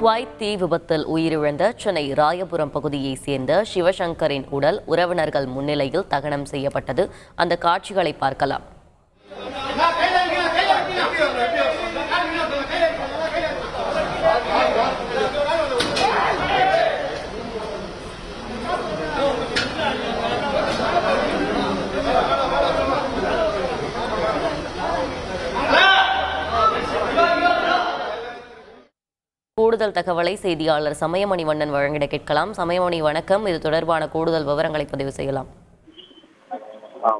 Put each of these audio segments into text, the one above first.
Kuwait தீ விபத்தில் உயிரிழந்த சென்னை ராயபுரம் பகுதியைச் சேர்ந்த சிவசங்கரின் உடல் உறவினர்கள் முன்னிலையில் தகனம் செய்யப்பட்டது. அந்த காட்சிகளை பார்க்கலாம். கூடுதல் தகவலை செய்தியாளர் சமயமணி வண்ணன் வழங்கிட கேட்கலாம். சமயமணி, வணக்கம். இது தொடர்பான கூடுதல் விவரங்களை பதிவு செய்யலாம்.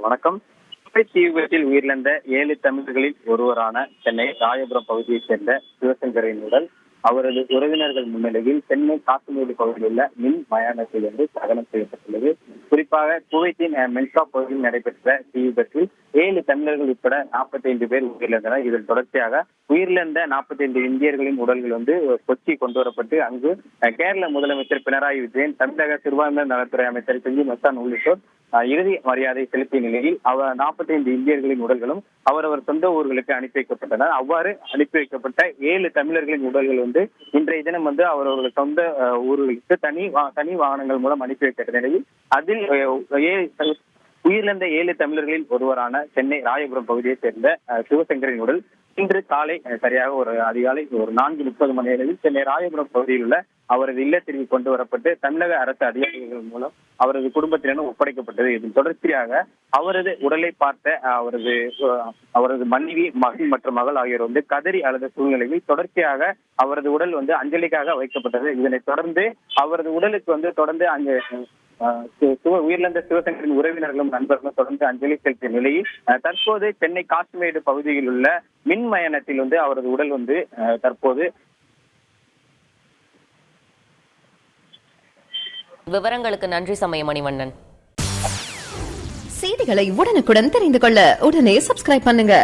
வணக்கம். தீ விபத்தில் உயிரிழந்த 7 தமிழர்களில் ஒருவரான சென்னை ராயபுரம் பகுதியைச் சேர்ந்த சிவசங்கரின் உடல் அவரது உறவினர்கள் முன்னிலையில் சென்னை காசிமேடு பகுதியில் உள்ள மின் மயானத்திலிருந்து தகனம் செய்யப்பட்டுள்ளது. குறிப்பாக குவைத்தின் மென்கா பகுதியில் நடைபெற்ற தீ விபத்தில் 7 தமிழர்கள் உட்பட 45 பேர் உயிரிழந்தனர். இதன் தொடர்ச்சியாக உயிரிழந்த 45 இந்தியர்களின் உடல்கள் கொச்சி கொண்டு வரப்பட்டு அங்கு கேரள முதலமைச்சர் பினராயி விஜயன், தமிழக சிறுபான்மையினர் நலத்துறை அமைச்சர் செஞ்சி மஸ்தான் உள்ளிட்டோர் இறுதி மரியாதை செலுத்திய நிலையில் 45 இந்தியர்களின் உடல்களும் அவரவர் சொந்த ஊர்களுக்கு அனுப்பி வைக்கப்பட்டனர். அவ்வாறு அனுப்பி வைக்கப்பட்ட 7 தமிழர்களின் உடல்கள் இன்றைய தினம் அவரவர்கள் சொந்த ஊர்களுக்கு தனி வாகனங்கள் மூலம் அனுப்பி வைக்கப்பட்ட நிலையில் அதில் உயிரிழந்த 7 தமிழர்களில் ஒருவரான சென்னை ராயபுரம் பகுதியைச் சேர்ந்த சிவசங்கரின் உடல் இன்று காலை சரியாக அதிகாலை 4:30 மணி அளவில் சென்னை ராயபுரம் பகுதியில் உள்ள அவரது இல்லத்திற்கு கொண்டு வரப்பட்டு தமிழக அரசு அதிகாரிகள் மூலம் அவரது குடும்பத்தினரும் ஒப்படைக்கப்பட்டது. இதன் தொடர்ச்சியாக அவரது உடலை பார்த்த அவரது மனைவி, மகன் மற்றும் மகள் ஆகியோர் கதறி அழுத சூழ்நிலையில் தொடர்ச்சியாக அவரது உடல் அஞ்சலிக்காக வைக்கப்பட்டது. இதனைத் தொடர்ந்து அவரது உடலுக்கு தொடர்ந்து அங்கு உயிரிழந்த சிவசங்கரின் உறவினர்களும் நண்பர்களும் தொடர்ந்து அஞ்சலி செலுத்திய நிலையில் தற்போது சென்னை காசிமேடு பகுதியில் உள்ள மின் மயானத்தில் அவரது உடல் தற்போது விவரங்களுக்கு நன்றி சமயமணி வண்ணன். செய்திகளை உடனுக்குடன் தெரிந்து கொள்ள உடனே சப்ஸ்கிரைப் பண்ணுங்க.